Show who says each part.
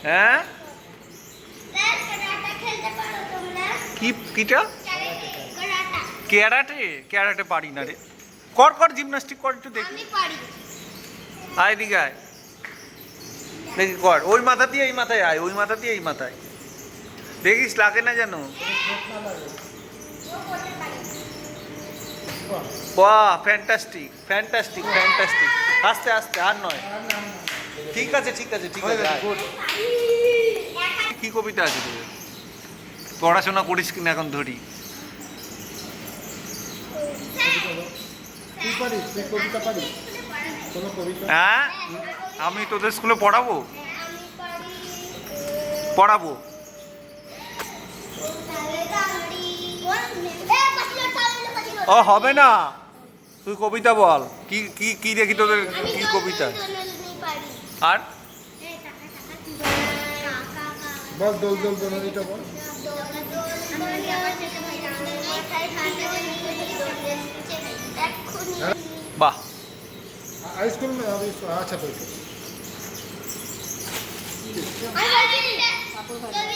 Speaker 1: হ্যাঁ কি কিটা ক্যারাটে ক্যারাটে পারি না রে। কর কর জিমনাস্টিক কর একটু দেখি। আয় এদিকে আয় দেখি কর। ওই মাথা দিয়ে এই মাথায় আয়, ওই মাথা দিয়ে এই মাথায় দেখিস লাগে না যেন। বাহ ফ্যান্টাস্টিক ফ্যান্টাস্টিক ফ্যান্টাস্টিক। আস্তে আস্তে আর নয়। ঠিক আছে ঠিক আছে ঠিক আছে। কি কবিতা আছে তোদের? পড়াশোনা করিস কিনা এখন ধরি। হ্যাঁ আমি তোদের স্কুলে পড়াবো পড়াবো। ও হবে না, তুই কবিতা বল। কি কি কি দেখি তোদের কি কবিতা? আর
Speaker 2: বল দোল দোল দোল এটা বল।
Speaker 1: বাহ
Speaker 2: हाईस्कूल में अभी अच्छा तो